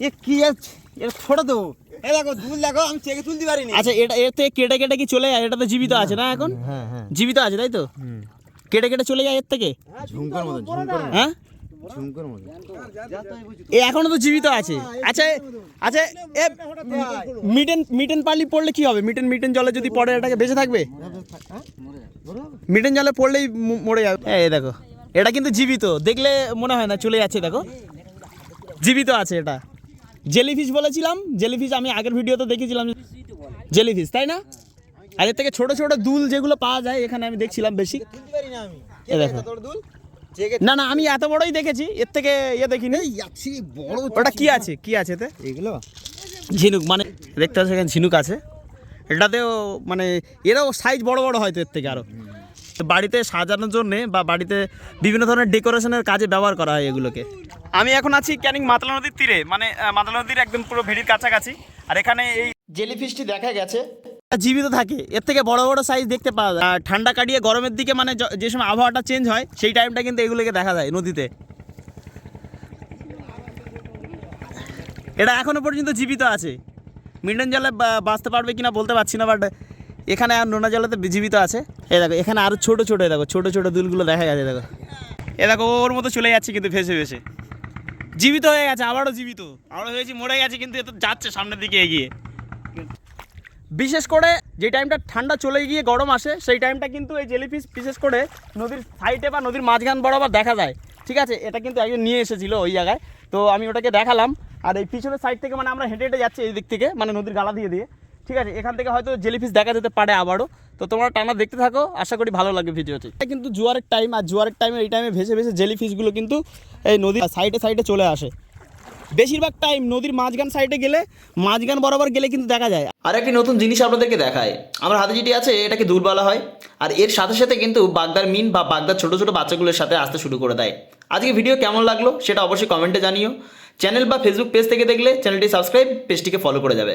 এ কি এর ছোট তো, এই দেখো দুল দেখো, আমি চেকে তুলতে পারিনি। আচ্ছা এটা এতে কেটে কেটে কি চলে যায়? এটা তো জীবিত আছে না এখন? হ্যাঁ হ্যাঁ জীবিত আছে তাই তো? কেটে কেটে চলে যায় এর থেকে? ঝুমকোর মতো, ঝুমকোর মতো, হ্যাঁ ঝুমকোর মতো। এ এখনো তো জীবিত আছে। আচ্ছা আচ্ছা এ মিটেন পালি পড়লে কি হবে? মিটেন জলে যদি পড়ে এটাকে বেঁচে থাকবে? মিটেন জলে পড়লেই মরে যাবে। এই দেখো এটা কিন্তু জীবিত, দেখলে মনে হয় না চলে যাচ্ছে, দেখো জীবিত আছে এটা। জেলিফিশ বলেছিলাম, জেলিফিশ আমি আগের ভিডিওতে দেখেছিলাম জেলিফিশ, তাই না? আর এর থেকে ছোট ছোট দুল যেগুলো পাওয়া যায় এখানে আমি দেখছিলাম বেশি। তুলতে পারি না আমি। এই দেখো তোর দুল চেকে না না আমি এত বড়ই দেখেছি, এর থেকে দেখিনি। যাচ্ছি বড়। ওটা কি আছে, কি আছে এতে? এগুলো ঝিনুক, মানে দেখতে পাচ্ছ এখানে ঝিনুক আছে। এটাতেও মানে এরাও সাইজ বড় বড় হয়তো এর থেকে আরও। তো বাড়িতে সাজানোর জন্যে বা বাড়িতে বিভিন্ন ধরনের ডেকোরেশনের কাজে ব্যবহার করা হয় এগুলোকে। আমি এখন আছি ক্যানিং মাতলা নদীর তীরে, মানে মাতলা নদীর একদম পুরো ভেড়ির কাছাকাছি। আর এখানে এই জেলিফিশটি দেখা গেছে জীবিত থাকে, এর থেকে বড় বড় সাইজ দেখতে পাওয়া যায়। আর ঠান্ডা কাটিয়ে গরমের দিকে মানে যে সময় আবহাওয়াটা চেঞ্জ হয় সেই টাইমটা কিন্তু এগুলোকে দেখা যায় নদীতে। এটা এখনো পর্যন্ত জীবিত আছে। মিটেন জলে বাঁচতে পারবে কিনা বলতে পারছি না, বাট এখানে আর নোনা জলেতে জীবিত আছে। এই দেখো এখানে আরও ছোটো ছোটো, দেখো ছোটো ছোটো দুলগুলো দেখা গেছে, দেখো এ দেখো ওর মতো চলে যাচ্ছে কিন্তু ভেসে ভেসে। জীবিত হয়ে গেছে, আবারও জীবিত, আবারও হয়েছে, মরে গেছে কিন্তু এ তো যাচ্ছে সামনের দিকে এগিয়ে। বিশেষ করে যে টাইমটা ঠান্ডা চলে গিয়ে গরম আসে সেই টাইমটা কিন্তু এই জেলিফিশ বিশেষ করে নদীর সাইডে বা নদীর মাঝখান বরাবর দেখা যায়। ঠিক আছে, এটা কিন্তু একজন নিয়ে এসেছিল ওই জায়গায়, তো আমি ওটাকে দেখালাম। আর এই পিছনের সাইড থেকে মানে আমরা হেঁটে হেঁটে যাচ্ছি এই দিক থেকে, মানে নদীর গালা দিয়ে দিয়ে। ঠিক আছে, এখান থেকে হয়তো জেলিফিশ দেখা যেতে পারে আবারও। তো তোমরা টানা দেখতে থাকো, আশা করি ভালো লাগবে ভিডিওটি। এটা কিন্তু জোয়ারের টাইম, আর জোয়ারের টাইমে এই টাইমে ভেসে ভেসে জেলিফিশগুলো কিন্তু এই নদীর সাইডে সাইডে চলে আসে। বেশিরভাগ টাইম নদীর মাঝখান সাইডে গেলে, মাঝখান বরাবর গেলে কিন্তু দেখা যায়। আর একটি নতুন জিনিস আপনাদেরকে দেখায়, আমার হাতে যেটি আছে এটাকে দুল বলা হয়। আর এর সাথে সাথে কিন্তু বাগদার মিন বা বাগদার ছোটো ছোটো বাচ্চাগুলোর সাথে আসতে শুরু করে দেয়। আজকে ভিডিও কেমন লাগলো সেটা অবশ্যই কমেন্টে জানিও। চ্যানেল বা ফেসবুক পেজ থেকে দেখলে চ্যানেলটি সাবস্ক্রাইব, পেজটিকে ফলো করে যাবে।